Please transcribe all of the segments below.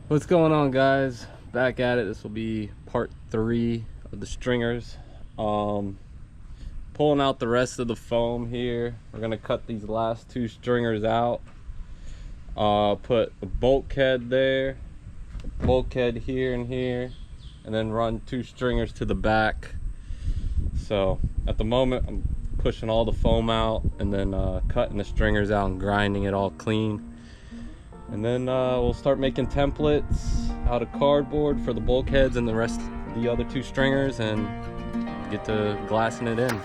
What's going on, guys? Back at it. This will be part 3 of the stringers. Pulling out the rest of the foam here. We're gonna cut these last 2 stringers out. Put a bulkhead there, bulkhead here and here, and then run 2 stringers to the back. So at the moment I'm pushing all the foam out and then cutting the stringers out and grinding it all clean. And then we'll start making templates out of cardboard for the bulkheads and the rest of the other 2 stringers and get to glassing it in.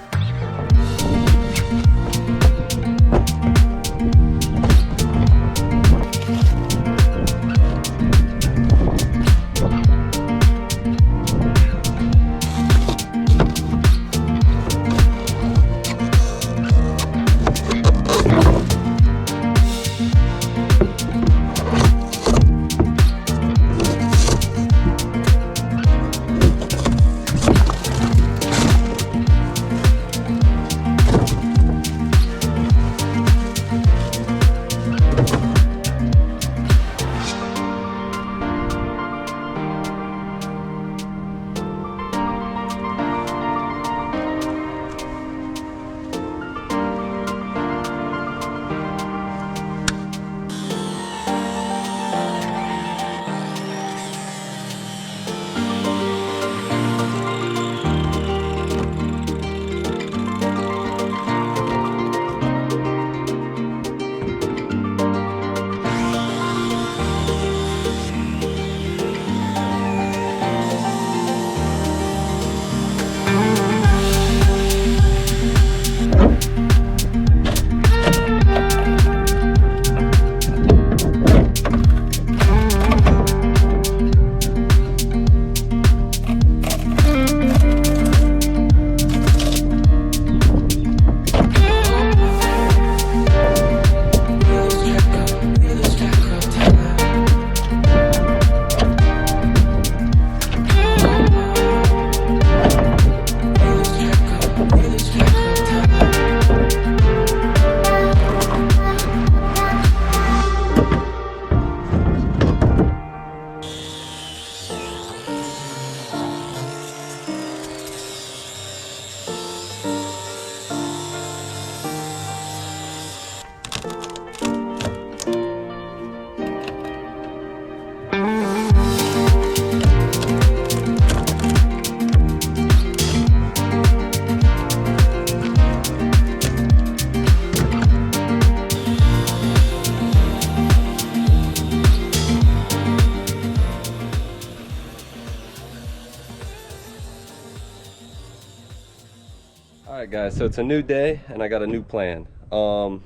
Alright guys, so it's a new day and I got a new plan. I'm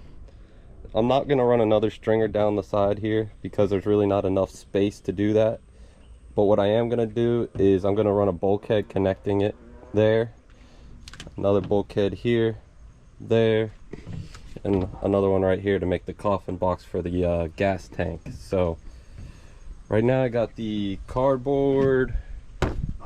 not going to run another stringer down the side here because there's really not enough space to do that. But what I am going to do is I'm going to run a bulkhead connecting it there. Another bulkhead here, there, and another one right here to make the coffin box for the gas tank. So right now I got the cardboard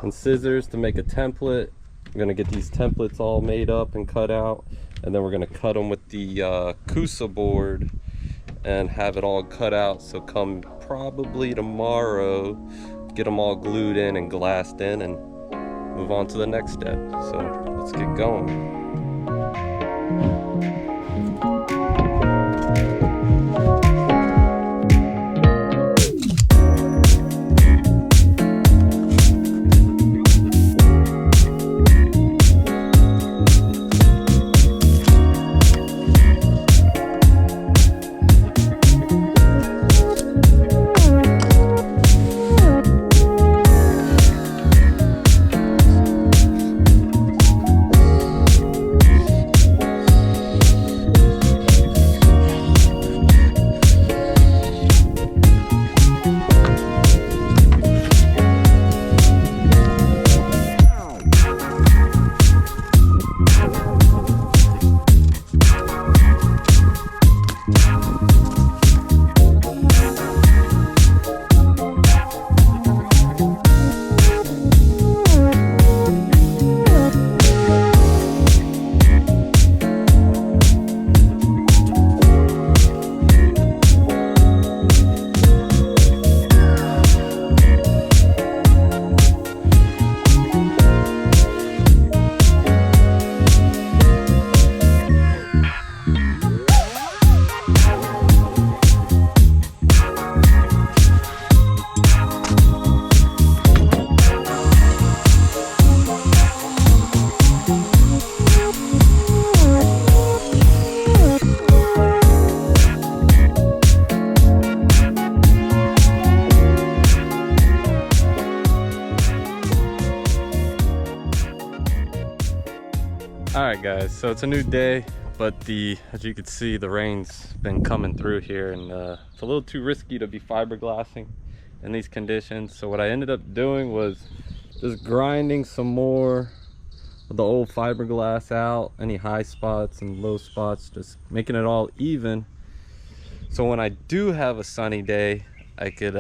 and scissors to make a template. I'm gonna get these templates all made up and cut out, and then we're gonna cut them with the Coosa board and have it all cut out. So come probably tomorrow, get them all glued in and glassed in and move on to the next step. So let's get going. Alright guys, so it's a new day, but as you can see, the rain's been coming through here, and it's a little too risky to be fiberglassing in these conditions. So what I ended up doing was just grinding some more of the old fiberglass out, any high spots and low spots, just making it all even. So when I do have a sunny day, I could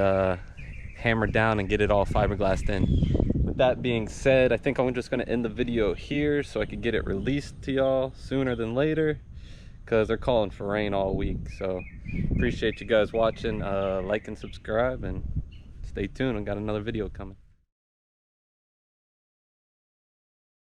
hammer down and get it all fiberglassed in. With that being said, I think I'm just going to end the video here so I could get it released to y'all sooner than later, because they're calling for rain all week. So appreciate you guys watching. Like and subscribe, and stay tuned. I got another video coming.